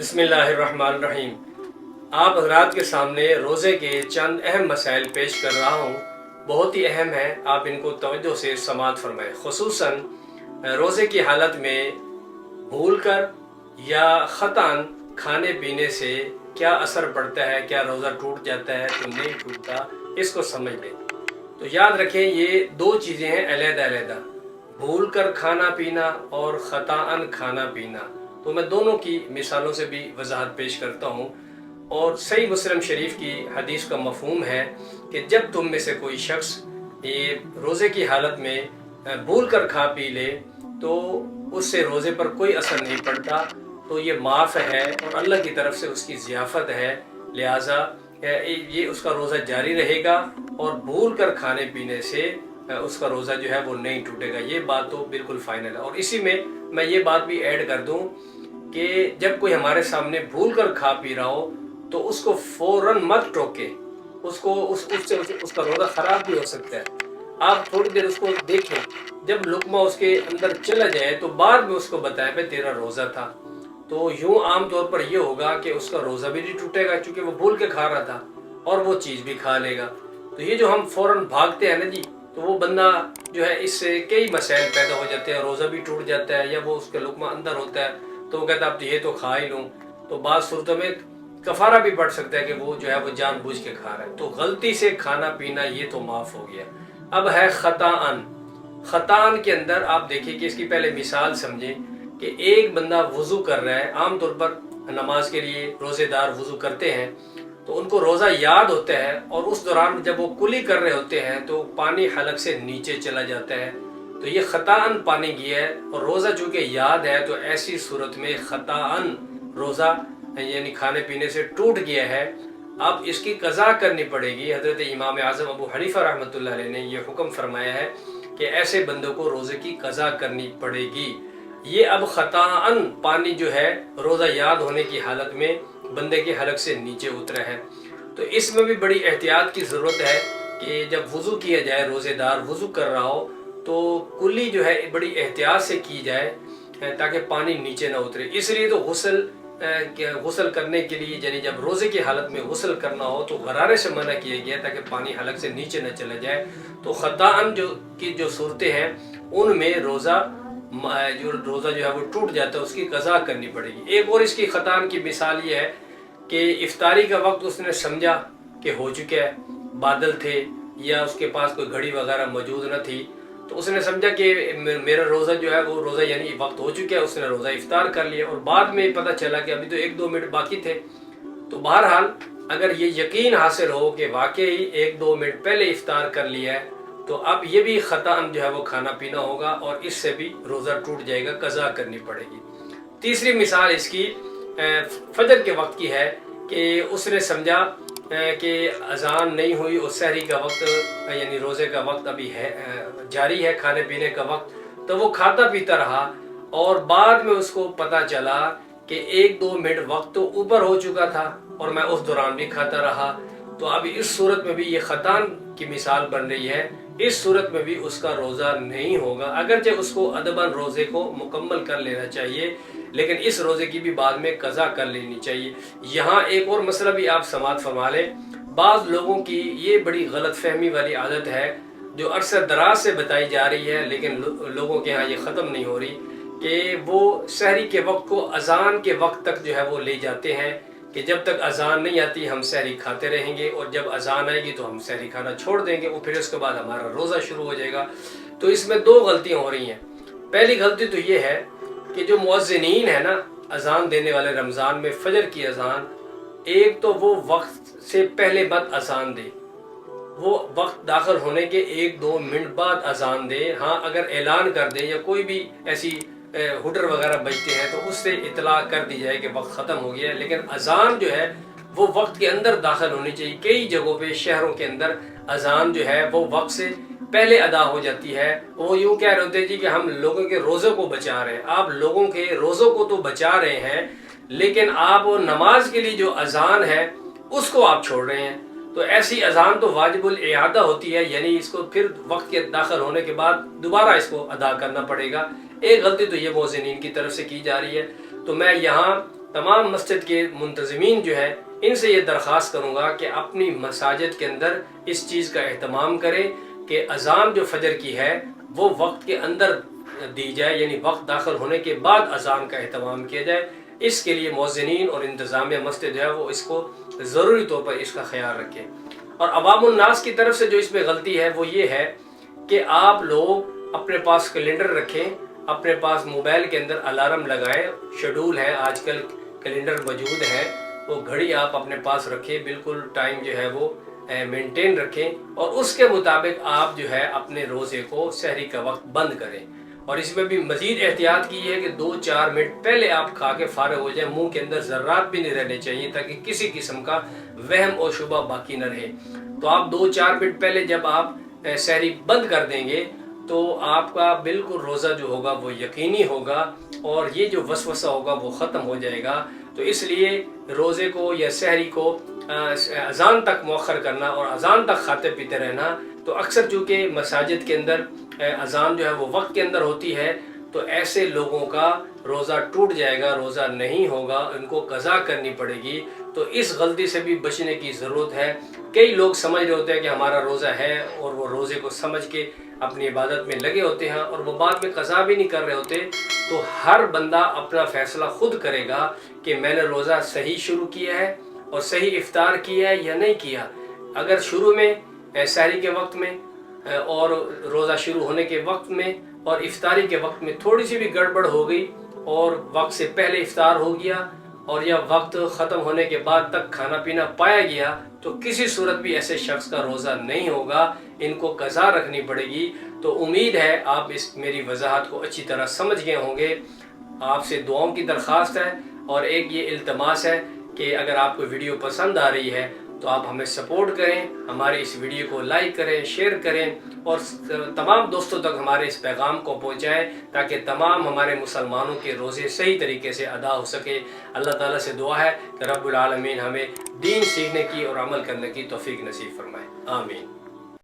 बिस्मिल्लाहिर्रहमानिर्रहीम। आप हजरात के सामने रोज़े के चंद अहम मसाइल पेश कर रहा हूँ। बहुत ही अहम है, आप इनको तवज्जो से समाअत फरमाएं। खुसूसन रोज़े की हालत में भूल कर या ख़तान खाने पीने से क्या असर पड़ता है, क्या रोज़ा टूट जाता है तो नहीं टूटता, इसको समझ लें। तो याद रखें, ये दो चीज़ें हैं अलग-अलग, भूल कर खाना पीना और ख़ताअन खाना पीना। तो मैं दोनों की मिसालों से भी वजाहत पेश करता हूँ। और सही मुस्लिम शरीफ की हदीस का मफहूम है कि जब तुम में से कोई शख्स ये रोज़े की हालत में भूल कर खा पी ले तो उससे रोज़े पर कोई असर नहीं पड़ता, तो ये माफ़ है और अल्लाह की तरफ से उसकी ज़ियाफ़त है, लिहाजा ये उसका रोज़ा जारी रहेगा और भूल कर खाने पीने से उसका रोज़ा जो है वो नहीं टूटेगा। ये बात तो बिल्कुल फाइनल है। और इसी में मैं ये बात भी ऐड कर दूं कि जब कोई हमारे सामने भूल कर खा पी रहा हो तो उसको फौरन मत टोके, उससे उसका रोज़ा ख़राब भी हो सकता है। आप थोड़ी देर उसको देखें, जब लुकमा उसके अंदर चला जाए तो बाद में उसको बताएं भाई तेरा रोज़ा था। तो यूँ आम तौर पर यह होगा कि उसका रोज़ा भी नहीं टूटेगा क्योंकि वो भूल के खा रहा था और वो चीज़ भी खा लेगा। तो ये जो हम फौरन भागते हैं ना जी, तो वो बंदा जो है इससे कई मसाइल पैदा हो जाते हैं, रोज़ा भी टूट जाता है या वो उसका लुकमा अंदर होता है तो वो कहता है अब तो ये तो खा ही लूँ। तो बाद सूरतों में कफ़ारा भी पड़ सकता है कि वो जो है वो जानबूझ के खा रहा है। तो गलती से खाना पीना ये तो माफ़ हो गया। अब है ख़ताअन। ख़ताअन के अंदर आप देखिए कि इसकी पहले मिसाल समझें कि एक बंदा वज़ू कर रहा है। आम तौर पर नमाज के लिए रोज़ेदार वज़ू करते हैं तो उनको रोज़ा याद होता है और उस दौरान जब वो कुली कर रहे होते हैं तो पानी हलक से नीचे चला जाता है, तो ये ख़ताअन पानी गया है और रोज़ा चूँकि याद है तो ऐसी सूरत में ख़ताअन रोज़ा यानी खाने पीने से टूट गया है। अब इसकी कज़ा करनी पड़ेगी। हज़रत इमाम आज़म अबू हनीफ़ा रहमतुल्लाह अलैह ने यह हुक्म फरमाया है कि ऐसे बंदों को रोज़े की कज़ा करनी पड़ेगी। ये अब ख़ताअन पानी जो है रोज़ा याद होने की हालत में बंदे के हलक से नीचे उतरा है, तो इसमें भी बड़ी एहतियात की ज़रूरत है कि जब वज़ू किया जाए, रोज़ेदार वज़ू कर रहा हो तो कुल्ली जो है बड़ी एहतियात से की जाए ताकि पानी नीचे ना उतरे। इसलिए तो गुस्ल करने के लिए यानी जब रोज़े की हालत में गुस्ल करना हो तो गरारे से मना किया गया ताकि पानी हलक से नीचे न चला जाए। तो ख़ताअन जो सूरतें हैं उनमें रोज़ा जो है वो टूट जाता है, उसकी कज़ा करनी पड़ेगी। एक और इसकी ख़ताअन की मिसाल ये है कि इफ्तारी का वक्त उसने समझा कि हो चुका है, बादल थे या उसके पास कोई घड़ी वगैरह मौजूद न थी, तो उसने समझा कि मेरा रोज़ा जो है वो रोज़ा यानी वक्त हो चुका है, उसने रोज़ा इफ्तार कर लिया और बाद में पता चला कि अभी तो 1-2 मिनट बाकी थे। तो बहरहाल अगर ये यकीन हासिल हो कि वाकई 1-2 मिनट पहले इफ्तार कर लिया है तो अब ये भी ख़ताअन जो है वो खाना पीना होगा और इससे भी रोज़ा टूट जाएगा, कज़ा करनी पड़ेगी। तीसरी मिसाल इसकी फजर के वक्त की है कि उसने समझा कि अजान नहीं हुई और सहरी का वक्त यानी रोज़े का वक्त अभी है, जारी है खाने पीने का वक्त, तो वो खाता पीता रहा और बाद में उसको पता चला कि 1-2 मिनट वक्त तो ऊपर हो चुका था और मैं उस दौरान भी खाता रहा। तो अब इस सूरत में भी ये ख़ताअन की मिसाल बन रही है। इस सूरत में भी उसका रोज़ा नहीं होगा, अगरचे उसको अदबन रोज़े को मुकम्मल कर लेना चाहिए, लेकिन इस रोज़े की भी बाद में कज़ा कर लेनी चाहिए। यहाँ एक और मसला भी आप समाअत फरमा लें। बाज़ लोगों की ये बड़ी गलत फहमी वाली आदत है जो अरसा दराज से बताई जा रही है लेकिन लोगों के यहाँ ये ख़त्म नहीं हो रही कि वो सहरी के वक्त को अजान के वक्त तक जो है वो ले जाते हैं कि जब तक अजान नहीं आती हम सहरी खाते रहेंगे और जब अजान आएगी तो हम सहरी खाना छोड़ देंगे और फिर उसके बाद हमारा रोज़ा शुरू हो जाएगा। तो इसमें दो गलतियाँ हो रही हैं। पहली गलती तो ये है कि जो मुअज़्ज़िनीन है ना, अजान देने वाले रमज़ान में फजर की अजान, एक तो वो वक्त से पहले मत अजान दे, वो वक्त दाखिल होने के 1-2 मिनट बाद अजान दे। हाँ, अगर ऐलान कर दे या कोई भी ऐसी हुडर वगैरह बजते हैं तो उससे इतला कर दी जाए कि वक्त ख़त्म हो गया है, लेकिन अजान जो है वो वक्त के अंदर दाखिल होनी चाहिए। कई जगहों पे शहरों के अंदर अजान जो है वो वक्त से पहले अदा हो जाती है। वो यूँ कह रहे होते हैं जी कि हम लोगों के रोज़ों को बचा रहे हैं। आप लोगों के रोज़ों को तो बचा रहे हैं लेकिन आप नमाज के लिए जो अजान है उसको आप छोड़ रहे हैं। तो ऐसी अजान तो वाजिबुल इआदा होती है, यानी इसको फिर वक्त के दाखिल होने के बाद दोबारा इसको अदा करना पड़ेगा। एक गलती तो ये मुअज़्ज़िनीन की तरफ से की जा रही है। तो मैं यहाँ तमाम मस्जिद के मुंतज़मीन जो है इनसे ये दरख्वास्त करूँगा कि अपनी मसाजिद के अंदर इस चीज़ का एहतमाम करें कि अज़ान जो फजर की है वो वक्त के अंदर दी जाए, यानी वक्त दाखिल होने के बाद अज़ान का एहतमाम किया जाए। इसके लिए मुअज़्ज़िनीन और इंतज़ामिया मस्जिद जो है वो इसको ज़रूरी तौर पर इसका ख्याल रखें। और अवामुन नास की तरफ से जो इसमें गलती है वो ये है कि आप लोग अपने पास कैलेंडर रखें, अपने पास मोबाइल के अंदर अलार्म लगाएं, शेड्यूल है आजकल कैलेंडर मौजूद है, वो घड़ी आप अपने पास रखें, बिल्कुल टाइम जो है वो मेंटेन रखें और उसके मुताबिक आप जो है अपने रोज़े को सहरी का वक्त बंद करें। और इसमें भी मजीद एहतियात की है कि 2-4 मिनट पहले आप खा के फारग हो जाए, मुंह के अंदर ज़र्रात भी नहीं रहने चाहिए ताकि किसी किस्म का वहम और शुबा बाकी न रहे। तो आप 2-4 मिनट पहले जब आप सहरी बंद कर देंगे तो आपका बिल्कुल रोज़ा जो होगा वो यकीनी होगा और ये जो वसवसा होगा वो ख़त्म हो जाएगा। तो इसलिए रोज़े को या सहरी को अज़ान तक मौखर करना और अज़ान तक खाते पीते रहना, तो अक्सर चूँकि मसाजिद के अंदर अज़ान जो है वो वक्त के अंदर होती है तो ऐसे लोगों का रोज़ा टूट जाएगा, रोज़ा नहीं होगा, उनको कज़ा करनी पड़ेगी। तो इस गलती से भी बचने की ज़रूरत है। कई लोग समझ रहे होते हैं कि हमारा रोज़ा है और वो रोज़े को समझ के अपनी इबादत में लगे होते हैं और वो बाद में कज़ा भी नहीं कर रहे होते। तो हर बंदा अपना फ़ैसला खुद करेगा कि मैंने रोज़ा सही शुरू किया है और सही इफ्तार किया है या नहीं किया। अगर शुरू में सहरी के वक्त में और रोज़ा शुरू होने के वक्त में और इफ्तारी के वक्त में थोड़ी सी भी गड़बड़ हो गई और वक्त से पहले इफ्तार हो गया और या वक्त ख़त्म होने के बाद तक खाना पीना पाया गया, तो किसी सूरत भी ऐसे शख्स का रोज़ा नहीं होगा, इनको कज़ा रखनी पड़ेगी। तो उम्मीद है आप इस मेरी वजाहत को अच्छी तरह समझ गए होंगे। आपसे दुआओं की दरख्वास्त है और एक ये इल्तमास है कि अगर आपको वीडियो पसंद आ रही है तो आप हमें सपोर्ट करें, हमारे इस वीडियो को लाइक करें, शेयर करें और तमाम दोस्तों तक हमारे इस पैगाम को पहुंचाएं ताकि तमाम हमारे मुसलमानों के रोज़े सही तरीके से अदा हो सके। अल्लाह ताला से दुआ है कि रब्बुल आलमीन हमें दीन सीखने की और अमल करने की तौफीक नसीब फरमाए। आमीन।